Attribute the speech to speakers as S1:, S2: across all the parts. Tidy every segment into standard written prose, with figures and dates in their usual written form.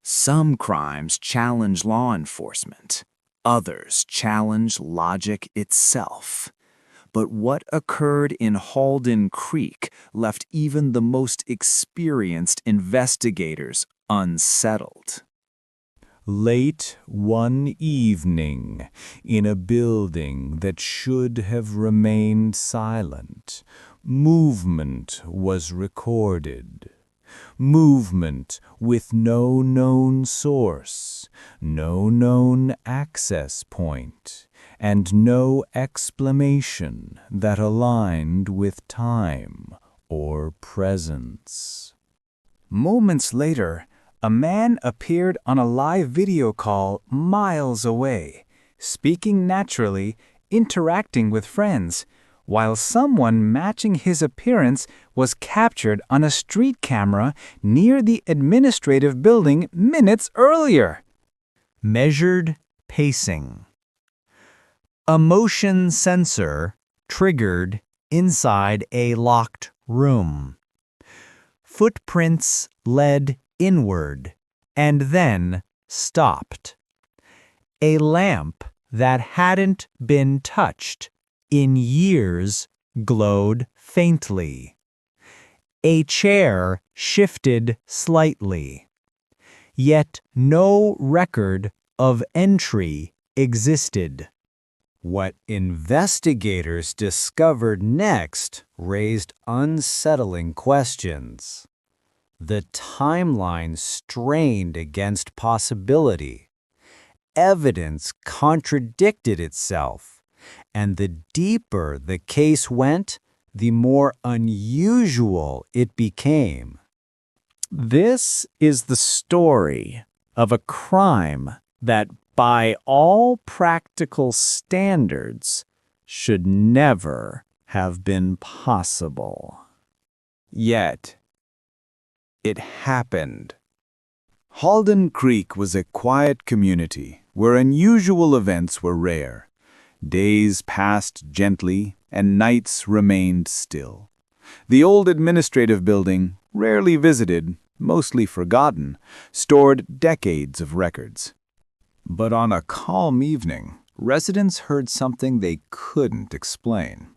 S1: Some crimes challenge law enforcement. Others challenge logic itself. But what occurred in Halden Creek left even the most experienced investigators unsettled.
S2: Late one evening, in a building that should have remained silent, movement was recorded. Movement with no known source, no known access point, and no explanation that aligned with time or presence.
S1: Moments later, a man appeared on a live video call miles away, speaking naturally, interacting with friends, while someone matching his appearance was captured on a street camera near the administrative building minutes earlier.
S2: Measured pacing. A motion sensor triggered inside a locked room. Footprints led inward and then stopped. A lamp that hadn't been touched in years glowed faintly. A chair shifted slightly. Yet no record of entry existed. What investigators discovered next raised unsettling questions. The timeline strained against possibility. Evidence contradicted itself. And the deeper the case went, the more unusual it became.
S1: This is the story of a crime that, by all practical standards, should never have been possible. Yet, it happened. Halden Creek was a quiet community where unusual events were rare. Days passed gently, and nights remained still. The old administrative building, rarely visited, mostly forgotten, stored decades of records. But on a calm evening, residents heard something they couldn't explain.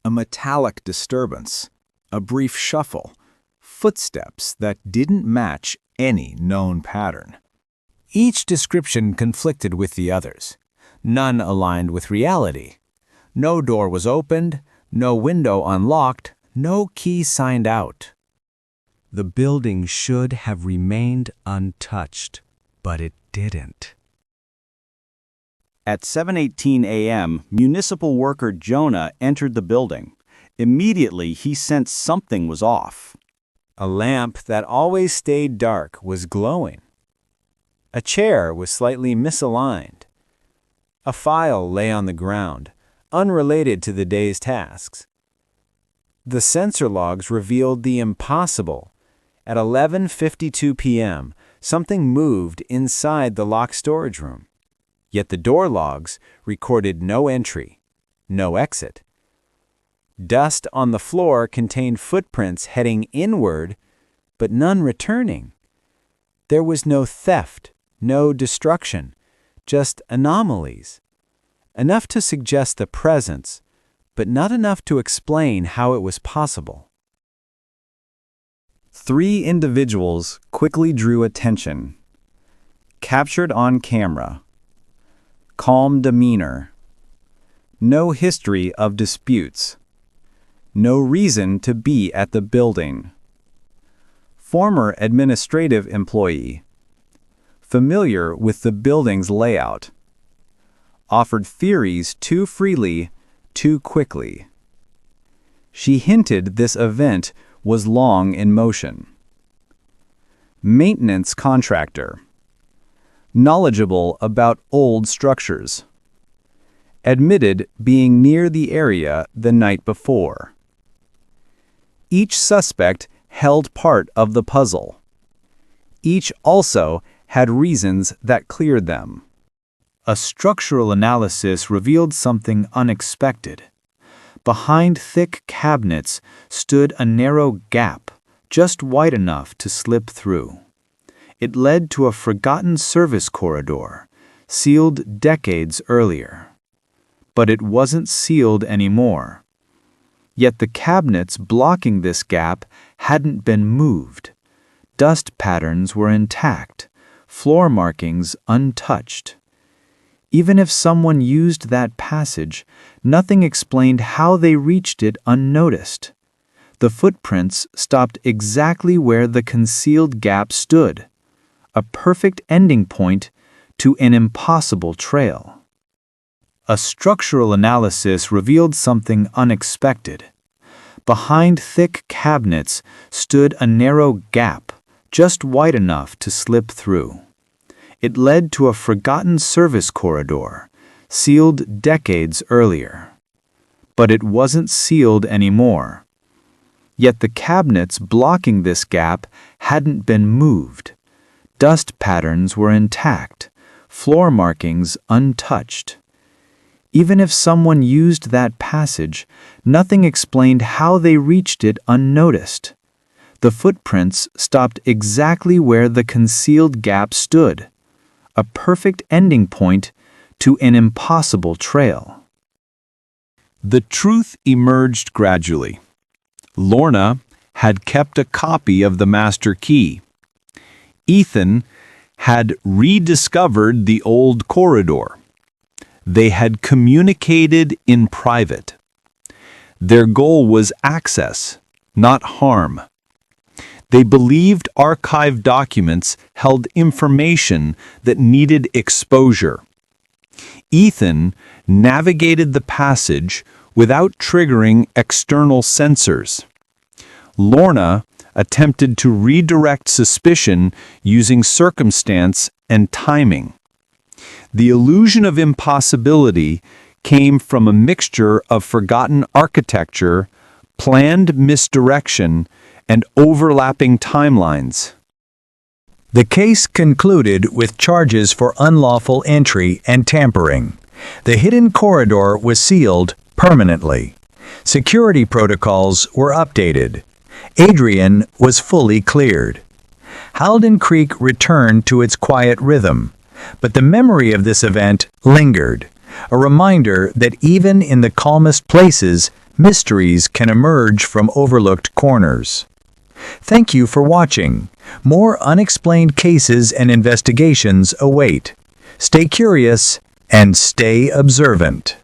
S1: A metallic disturbance, a brief shuffle, footsteps that didn't match any known pattern. Each description conflicted with the others. None aligned with reality. No door was opened, no window unlocked, no key signed out. The building should have remained untouched, but it didn't.
S3: At 7:18 a.m., municipal worker Jonah entered the building. Immediately, he sensed something was off.
S1: A lamp that always stayed dark was glowing. A chair was slightly misaligned. A file lay on the ground, unrelated to the day's tasks. The sensor logs revealed the impossible. At 11:52 p.m., something moved inside the locked storage room. Yet the door logs recorded no entry, no exit. Dust on the floor contained footprints heading inward, but none returning. There was no theft, no destruction, just anomalies. Enough to suggest the presence, but not enough to explain how it was possible. 3 individuals quickly drew attention. Captured on camera. Calm demeanor. No history of disputes. No reason to be at the building. Former administrative employee. Familiar with the building's layout. Offered theories too freely, too quickly. She hinted this event was long in motion. Maintenance contractor. Knowledgeable about old structures. Admitted being near the area the night before. Each suspect held part of the puzzle. Each also had reasons that cleared them. A structural analysis revealed something unexpected. Behind thick cabinets stood a narrow gap, just wide enough to slip through.
S3: It led to a forgotten service corridor, sealed decades earlier. But it wasn't sealed anymore. Yet the cabinets blocking this gap hadn't been moved. Dust patterns were intact, floor markings untouched. Even if someone used that passage, nothing explained how they reached it unnoticed. The footprints stopped exactly where the concealed gap stood, a perfect ending point to an impossible trail. A structural analysis revealed something unexpected. Behind thick cabinets stood a narrow gap, just wide enough to slip through. It led to a forgotten service corridor, sealed decades earlier. But it wasn't sealed anymore. Yet the cabinets blocking this gap hadn't been moved. Dust patterns were intact, floor markings untouched. Even if someone used that passage, nothing explained how they reached it unnoticed. The footprints stopped exactly where the concealed gap stood, a perfect ending point to an impossible trail.
S1: The truth emerged gradually. Lorna had kept a copy of the master key. Ethan had rediscovered the old corridor. They had communicated in private. Their goal was access, not harm. They believed archived documents held information that needed exposure. Ethan navigated the passage without triggering external sensors. Lorna attempted to redirect suspicion using circumstance and timing. The illusion of impossibility came from a mixture of forgotten architecture, planned misdirection, and overlapping timelines.
S2: The case concluded with charges for unlawful entry and tampering. The hidden corridor was sealed permanently. Security protocols were updated. Adrian was fully cleared. Halden Creek returned to its quiet rhythm, but the memory of this event lingered, a reminder that even in the calmest places, mysteries can emerge from overlooked corners. Thank you for watching. More unexplained cases and investigations await. Stay curious and stay observant.